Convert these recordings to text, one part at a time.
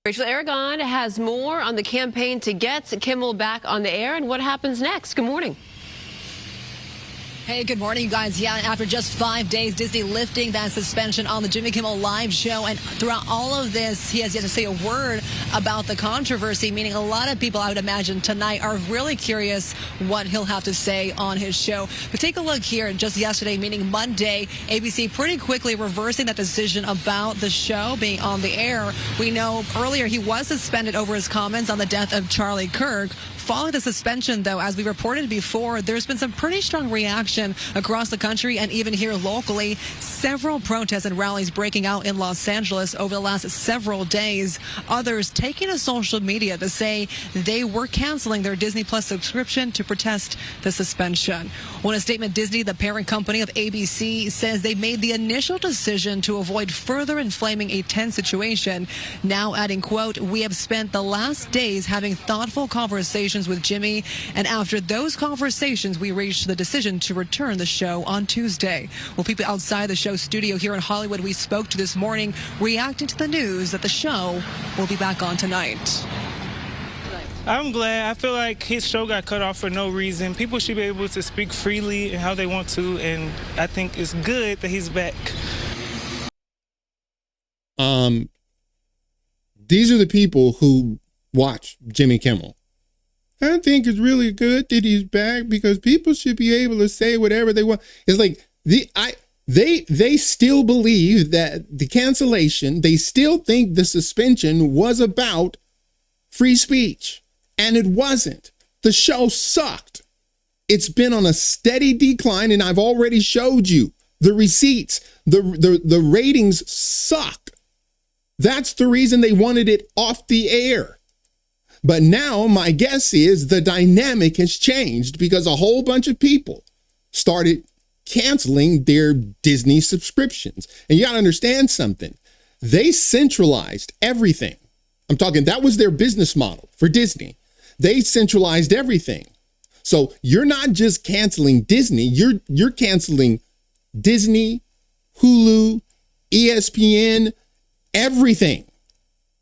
Rachel Aragon has more on the campaign to get Kimmel back on the air and what happens next. Good morning. Hey, good morning, you guys. Yeah, after just 5 days, Disney lifting that suspension on the Jimmy Kimmel live show. And throughout all of this, he has yet to say a word about the controversy, meaning a lot of people, I would imagine, tonight are really curious what he'll have to say on his show. But take a look here. Just yesterday, meaning Monday, ABC pretty quickly reversing that decision about the show being on the air. We know earlier he was suspended over his comments on the death of Charlie Kirk. Following the suspension, though, as we reported before, there's been some pretty strong reaction across the country and even here locally. Several protests and rallies breaking out in Los Angeles over the last several days. Others taking to social media to say they were canceling their Disney Plus subscription to protest the suspension. Well, in a statement, Disney, the parent company of ABC, says they made the initial decision to avoid further inflaming a tense situation. Now adding, quote, "We have spent the last days having thoughtful conversations with Jimmy, and after those conversations, we reached the decision to return the show on Tuesday." Well, people outside the show studio here in Hollywood we spoke to this morning reacting to the news that the show will be back on tonight. I'm glad. I feel like his show got cut off for no reason. People should be able to speak freely and how they want to, and I think it's good that he's back. These are the people who watch Jimmy Kimmel. I think it's really good that he's back because people should be able to say whatever they want. It's like they still believe that the cancellation, they still think the suspension was about free speech, and it wasn't. The show sucked. It's been on a steady decline, and I've already showed you the receipts. The ratings suck. That's the reason they wanted it off the air. But now my guess is the dynamic has changed because a whole bunch of people started canceling their Disney subscriptions. And you got to understand something. They centralized everything. I'm talking, that was their business model for Disney. They centralized everything. So you're not just canceling Disney, you're canceling Disney, Hulu, ESPN, everything.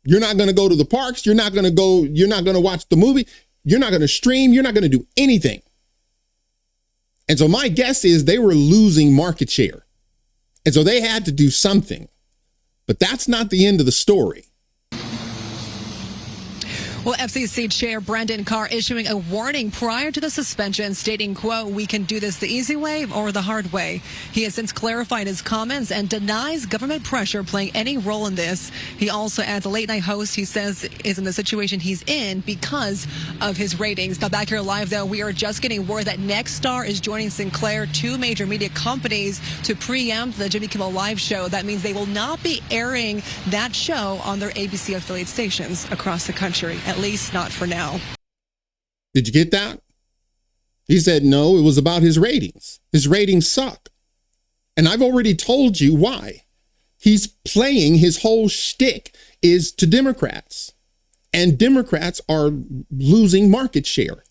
You're not going to go to the parks. You're not going to watch the movie. You're not going to stream. You're not going to do anything. And so my guess is they were losing market share. And so they had to do something. But that's not the end of the story. Well, FCC Chair Brendan Carr issuing a warning prior to the suspension, stating, quote, "We can do this the easy way or the hard way." He has since clarified his comments and denies government pressure playing any role in this. He also adds a late-night host, he says, is in the situation he's in because of his ratings. Now, back here live, though, we are just getting word that Nexstar is joining Sinclair, two major media companies, to preempt the Jimmy Kimmel live show. That means they will not be airing that show on their ABC affiliate stations across the country. At least not for now. Did you get that? He said, no, it was about his ratings. His ratings suck. And I've already told you why. He's playing, his whole shtick is to Democrats. And Democrats are losing market share.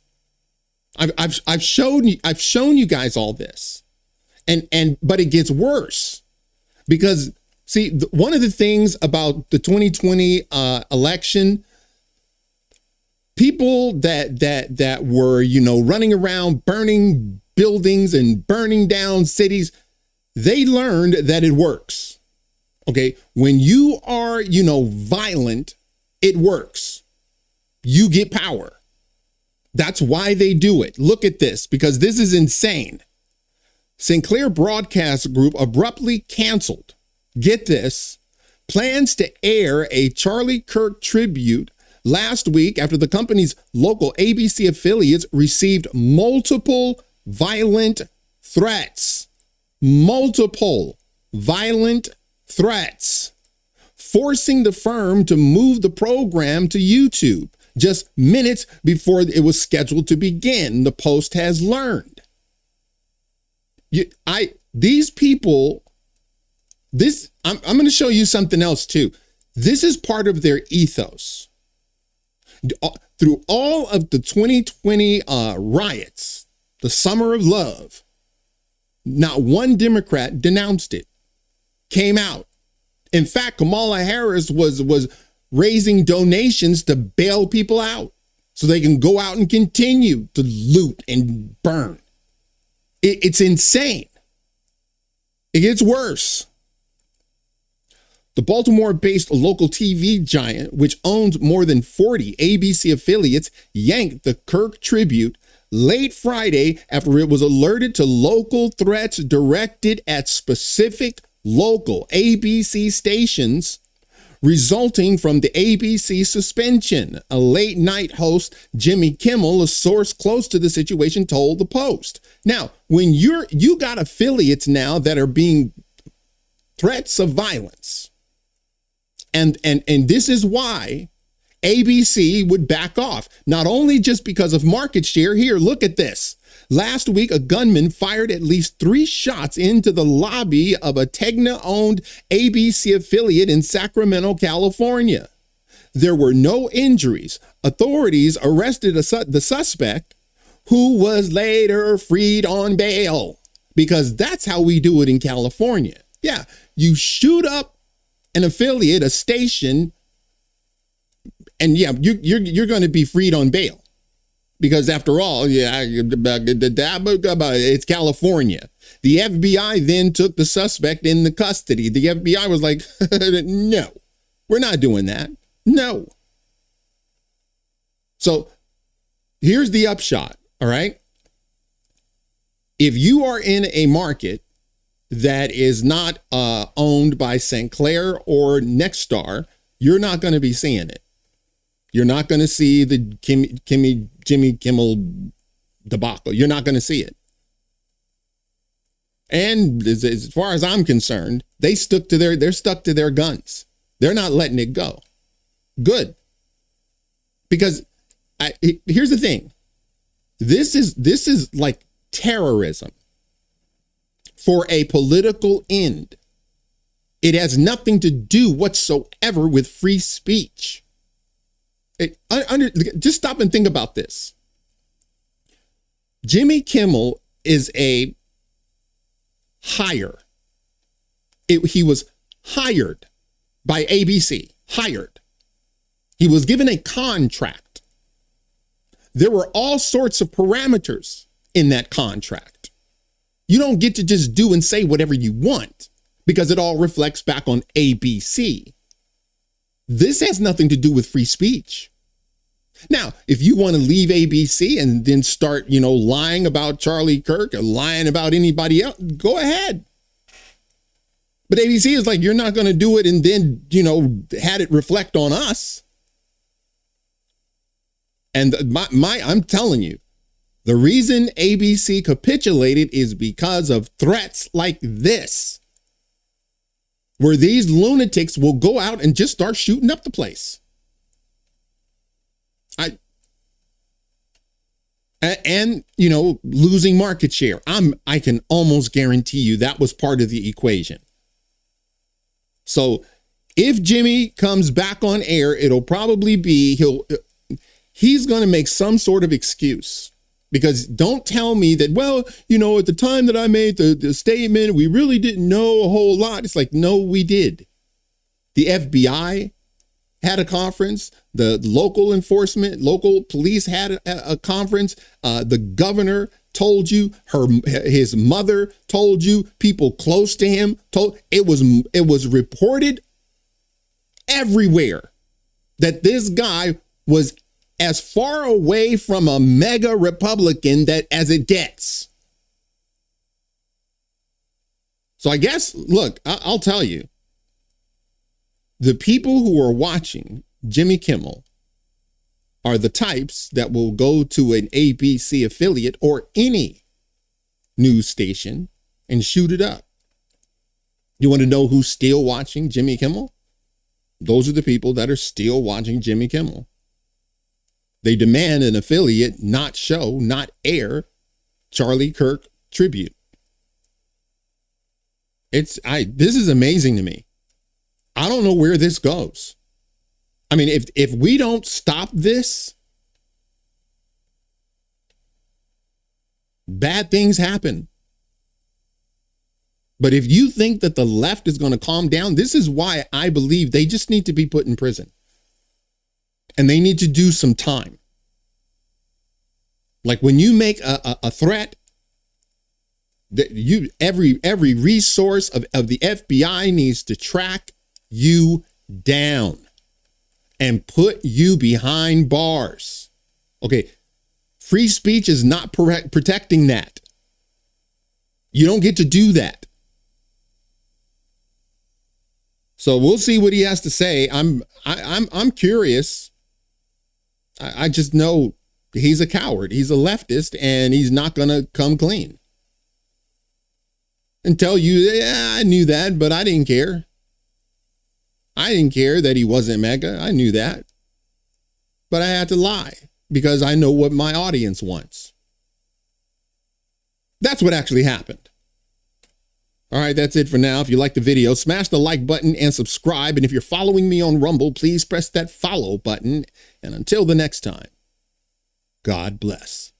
I've shown you guys all this. But it gets worse. Because, see, one of the things about the 2020 election, people that were, running around burning buildings and burning down cities, they learned that it works. Okay. When you are, violent, it works. You get power. That's why they do it. Look at this, because this is insane. Sinclair Broadcast Group abruptly canceled, get this, plans to air a Charlie Kirk tribute last week after the company's local ABC affiliates received multiple violent threats. Multiple violent threats, forcing the firm to move the program to YouTube just minutes before it was scheduled to begin, the Post has learned. These people, I'm going to show you something else too. This is part of their ethos. Through all of the 2020 riots, the summer of love, not one Democrat denounced it, came out. In fact, Kamala Harris was raising donations to bail people out so they can go out and continue to loot and burn. It's insane. It gets worse. The Baltimore-based local TV giant, which owns more than 40 ABC affiliates, yanked the Kirk tribute late Friday after it was alerted to local threats directed at specific local ABC stations, resulting from the ABC suspension. A late-night host, Jimmy Kimmel, a source close to the situation, told the Post. Now, when you got affiliates now that are being threats of violence, and this is why ABC would back off, not only just because of market share. Here, look at this. Last week, a gunman fired at least 3 shots into the lobby of a Tegna-owned ABC affiliate in Sacramento, California. There were no injuries. Authorities arrested the suspect, who was later freed on bail, because that's how we do it in California. Yeah, you shoot up an affiliate, a station, and yeah, you're going to be freed on bail. Because after all, it's California. The FBI then took the suspect into custody. The FBI was like, no, we're not doing that. No. So here's the upshot, all right? If you are in a market that is not owned by St. Clair or Nexstar, you're not going to be seeing it. You're not going to see the Jimmy Kimmel debacle. You're not going to see it. And as far as I'm concerned, they're stuck to their guns. They're not letting it go. Good. Because here's the thing. This is like terrorism for a political end. It has nothing to do whatsoever with free speech. Just stop and think about this. Jimmy Kimmel is a hire. He was hired by ABC. Hired. He was given a contract. There were all sorts of parameters in that contract. You don't get to just do and say whatever you want, because it all reflects back on ABC. This has nothing to do with free speech. Now, if you want to leave ABC and then start, lying about Charlie Kirk or lying about anybody else, go ahead. But ABC is like, you're not going to do it and then, had it reflect on us. And I'm telling you, the reason ABC capitulated is because of threats like this, where these lunatics will go out and just start shooting up the place. Losing market share. I can almost guarantee you that was part of the equation. So if Jimmy comes back on air, it'll probably be, he's going to make some sort of excuse. Because don't tell me that, at the time that I made the statement, we really didn't know a whole lot. It's like, no, we did. The FBI had a conference. The local police had a conference. The governor told you, his mother told you, people close to him told. It was reported everywhere that this guy was as far away from a mega Republican as it gets. So I guess, look, I'll tell you, the people who are watching Jimmy Kimmel are the types that will go to an ABC affiliate or any news station and shoot it up. You want to know who's still watching Jimmy Kimmel? Those are the people that are still watching Jimmy Kimmel. They demand an affiliate not air Charlie Kirk tribute. This is amazing to me. I don't know where this goes. I mean, if we don't stop this, bad things happen. But if you think that the left is going to calm down, this is why I believe they just need to be put in prison. and they need to do some time. Like when you make a threat, that every resource of the FBI needs to track you down and put you behind bars. Okay, free speech is not protecting that. You don't get to do that. So we'll see what he has to say. I'm curious. I just know he's a coward. He's a leftist, and he's not going to come clean and tell you, yeah, I knew that, but I didn't care. I didn't care that he wasn't MAGA. I knew that. But I had to lie because I know what my audience wants. That's what actually happened. All right, that's it for now. If you like the video, smash the like button and subscribe. And if you're following me on Rumble, please press that follow button. And until the next time, God bless.